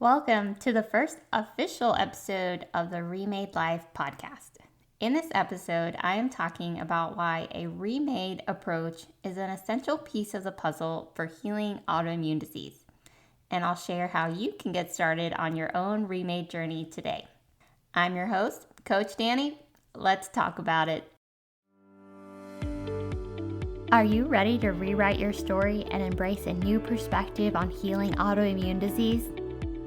Welcome to the first official episode of the Remade Life podcast. In this episode, I am talking about why a remade approach is an essential piece of the puzzle for healing autoimmune disease. And I'll share how you can get started on your own remade journey today. I'm your host, Coach Danny. Let's talk about it. Are you ready to rewrite your story and embrace a new perspective on healing autoimmune disease?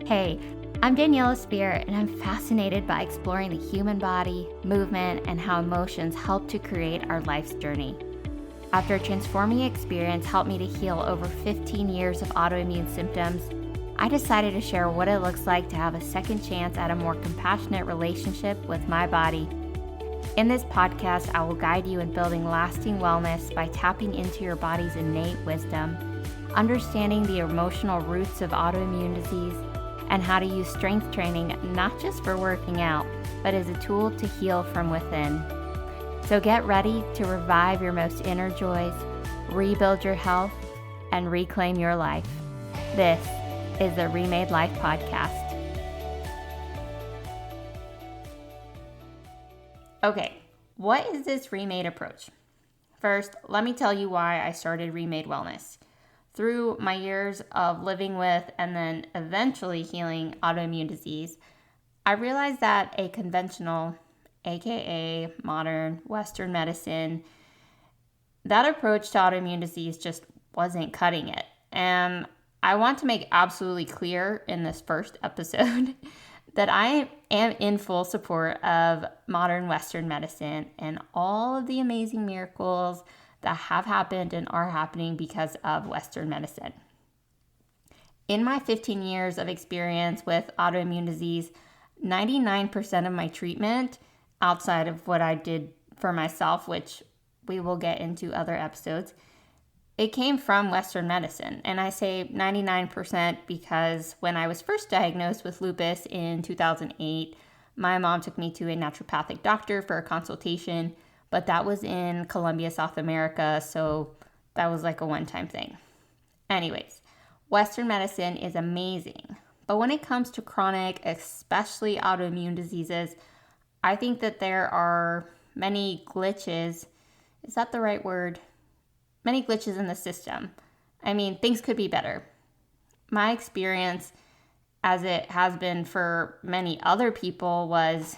Hey, I'm Daniela Spear, and I'm fascinated by exploring the human body, movement, and how emotions help to create our life's journey. After a transforming experience helped me to heal over 15 years of autoimmune symptoms, I decided to share what it looks like to have a second chance at a more compassionate relationship with my body. In this podcast, I will guide you in building lasting wellness by tapping into your body's innate wisdom, understanding the emotional roots of autoimmune disease, and how to use strength training not just for working out, but as a tool to heal from within. So get ready to revive your most inner joys, rebuild your health, and reclaim your life. This is the Remade Life podcast. Okay, what is this remade approach? First, let me tell you why I started Remade Wellness. Through my years of living with and then eventually healing autoimmune disease, I realized that a conventional, aka modern Western medicine, that approach to autoimmune disease just wasn't cutting it. And I want to make absolutely clear in this first episode that I am in full support of modern Western medicine and all of the amazing miracles that have happened and are happening because of Western medicine. In my 15 years of experience with autoimmune disease, 99% of my treatment, outside of what I did for myself, which we will get into other episodes, it came from Western medicine. And I say 99% because when I was first diagnosed with lupus in 2008, my mom took me to a naturopathic doctor for a consultation, but that was in Colombia, South America, so that was like a one-time thing. Anyways, Western medicine is amazing, but when it comes to chronic, especially autoimmune diseases, I think that there are many glitches. Is that the right word? Many glitches in the system. I mean, things could be better. My experience, as it has been for many other people, was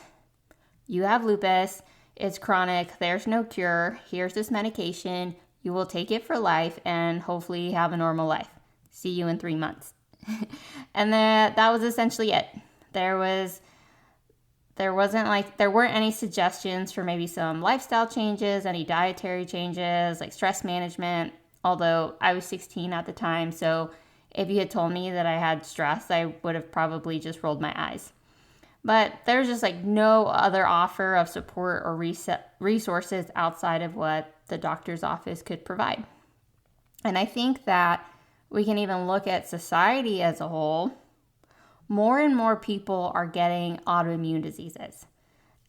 you have lupus, it's chronic, there's no cure, here's this medication, you will take it for life and hopefully have a normal life. See you in 3 months. And that was essentially it. There weren't any suggestions for maybe some lifestyle changes, any dietary changes, like stress management, although I was 16 at the time, so if you had told me that I had stress, I would have probably just rolled my eyes. But there's just like no other offer of support or resources outside of what the doctor's office could provide. And I think that we can even look at society as a whole. More and more people are getting autoimmune diseases.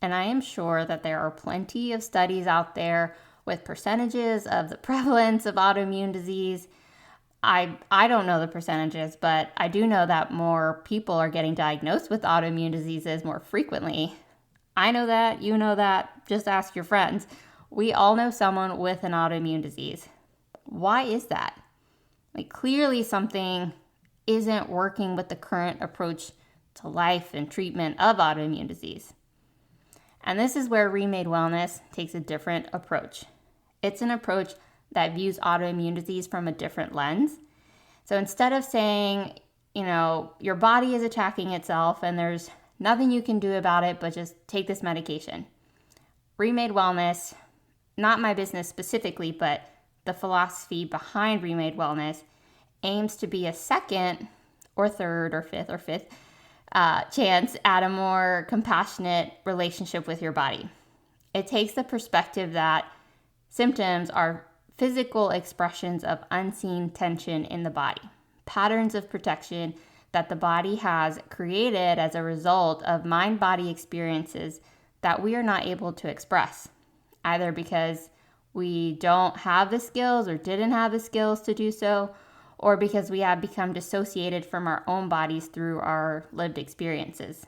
And I am sure that there are plenty of studies out there with percentages of the prevalence of autoimmune disease. I don't know the percentages, but I do know that more people are getting diagnosed with autoimmune diseases more frequently. I know that, you know that, just ask your friends. We all know someone with an autoimmune disease. Why is that? Like, clearly something isn't working with the current approach to life and treatment of autoimmune disease. And this is where Remade Wellness takes a different approach. It's an approach that views autoimmune disease from a different lens. So instead of saying, your body is attacking itself and there's nothing you can do about it, but just take this medication. Remade Wellness, not my business specifically, but the philosophy behind Remade Wellness aims to be a second or third or fifth chance at a more compassionate relationship with your body. It takes the perspective that symptoms are physical expressions of unseen tension in the body, patterns of protection that the body has created as a result of mind-body experiences that we are not able to express, either because we don't have the skills or didn't have the skills to do so, or because we have become dissociated from our own bodies through our lived experiences.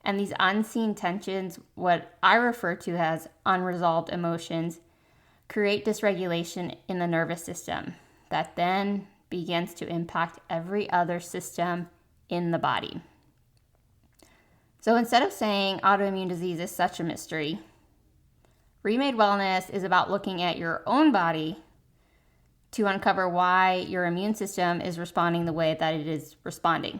And these unseen tensions, what I refer to as unresolved emotions, create dysregulation in the nervous system that then begins to impact every other system in the body. So instead of saying autoimmune disease is such a mystery, Remade Wellness is about looking at your own body to uncover why your immune system is responding the way that it is responding,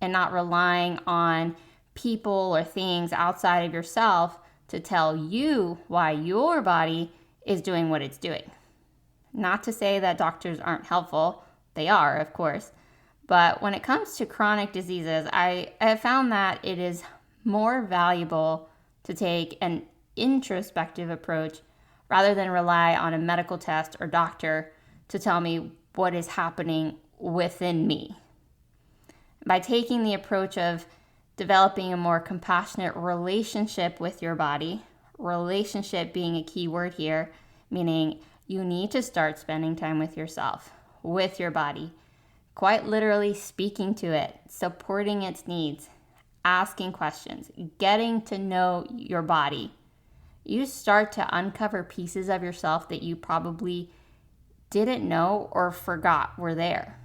and not relying on people or things outside of yourself to tell you why your body is doing what it's doing. Not to say that doctors aren't helpful. They are, of course. But when it comes to chronic diseases, I have found that it is more valuable to take an introspective approach rather than rely on a medical test or doctor to tell me what is happening within me. By taking the approach of developing a more compassionate relationship with your body, relationship being a key word here, meaning you need to start spending time with yourself, with your body, quite literally speaking to it, supporting its needs, asking questions, getting to know your body. You start to uncover pieces of yourself that you probably didn't know or forgot were there.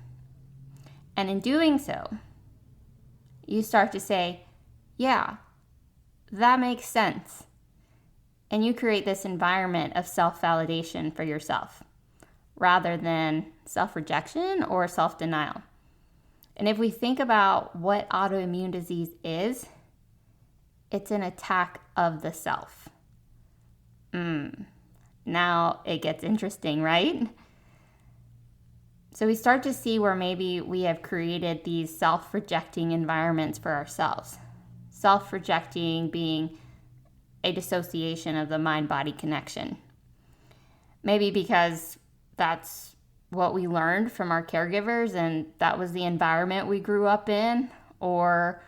And in doing so, you start to say, yeah, that makes sense. And you create this environment of self-validation for yourself rather than self-rejection or self-denial. And if we think about what autoimmune disease is, it's an attack of the self. Now it gets interesting, right? So we start to see where maybe we have created these self-rejecting environments for ourselves. Self-rejecting being a dissociation of the mind-body connection. Maybe because that's what we learned from our caregivers and that was the environment we grew up in, or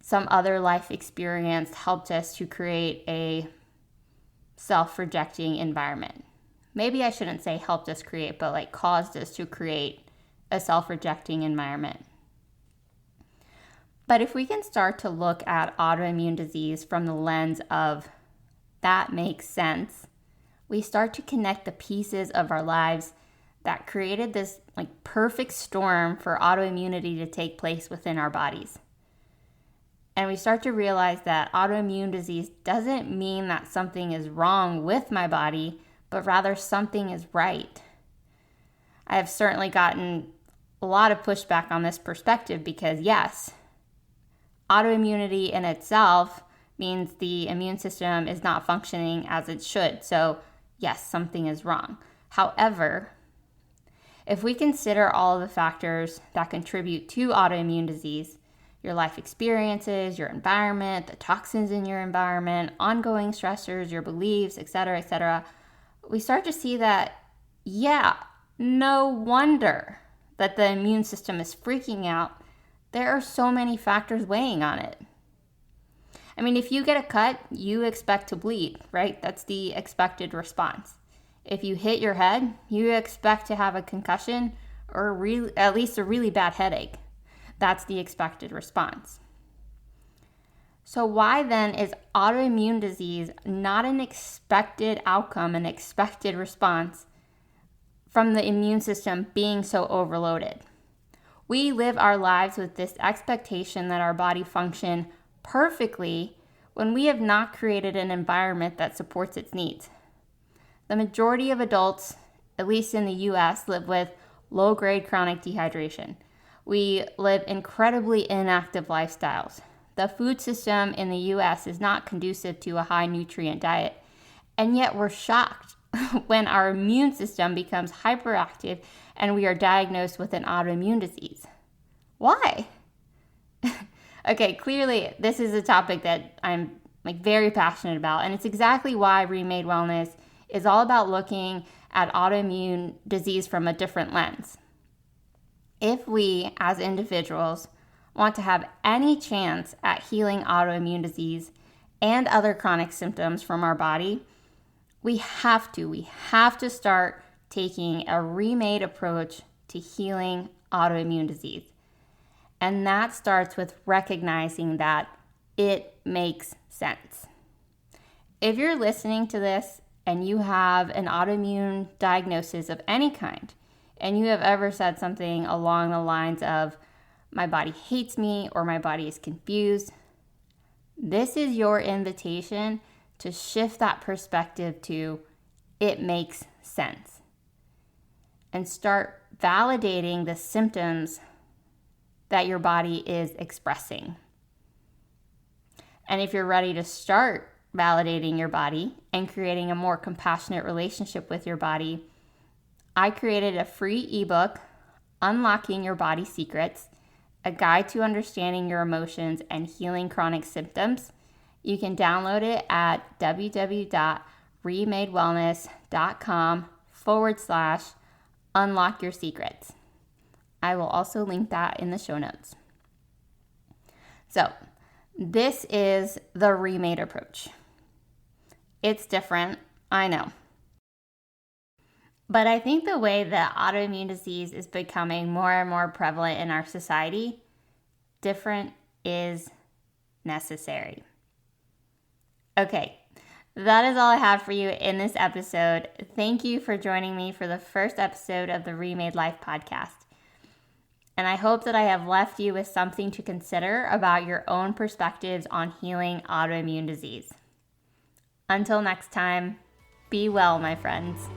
some other life experience helped us to create a self-rejecting environment. Maybe I shouldn't say helped us create, but like caused us to create a self-rejecting environment. But if we can start to look at autoimmune disease from the lens of that makes sense, we start to connect the pieces of our lives that created this like perfect storm for autoimmunity to take place within our bodies. And we start to realize that autoimmune disease doesn't mean that something is wrong with my body, but rather something is right. I have certainly gotten a lot of pushback on this perspective because yes, autoimmunity in itself means the immune system is not functioning as it should. So yes, something is wrong. However, if we consider all of the factors that contribute to autoimmune disease, your life experiences, your environment, the toxins in your environment, ongoing stressors, your beliefs, etc., we start to see that, yeah, no wonder that the immune system is freaking out. There are so many factors weighing on it. I mean, if you get a cut, you expect to bleed, right? That's the expected response. If you hit your head, you expect to have a concussion or at least a really bad headache. That's the expected response. So why then is autoimmune disease not an expected outcome, an expected response from the immune system being so overloaded? We live our lives with this expectation that our body function perfectly when we have not created an environment that supports its needs. The majority of adults, at least in the US, live with low-grade chronic dehydration. We live incredibly inactive lifestyles. The food system in the US is not conducive to a high nutrient diet, and yet we're shocked when our immune system becomes hyperactive and we are diagnosed with an autoimmune disease. Why? Okay, clearly this is a topic that I'm very passionate about, and it's exactly why Remade Wellness is all about looking at autoimmune disease from a different lens. If we, as individuals, want to have any chance at healing autoimmune disease and other chronic symptoms from our body, we have to start taking a remade approach to healing autoimmune disease. And that starts with recognizing that it makes sense. If you're listening to this and you have an autoimmune diagnosis of any kind, and you have ever said something along the lines of, my body hates me or my body is confused, this is your invitation to shift that perspective to, it makes sense. And start validating the symptoms that your body is expressing. And if you're ready to start validating your body and creating a more compassionate relationship with your body, I created a free ebook, Unlocking Your Body Secrets, a guide to understanding your emotions and healing chronic symptoms. You can download it at www.remadewellness.com/unlock your secrets. I will also link that in the show notes. So, this is the Remade approach. It's different, I know. But I think the way that autoimmune disease is becoming more and more prevalent in our society, different is necessary. Okay, that is all I have for you in this episode. Thank you for joining me for the first episode of the Remade Life podcast. And I hope that I have left you with something to consider about your own perspectives on healing autoimmune disease. Until next time, be well, my friends.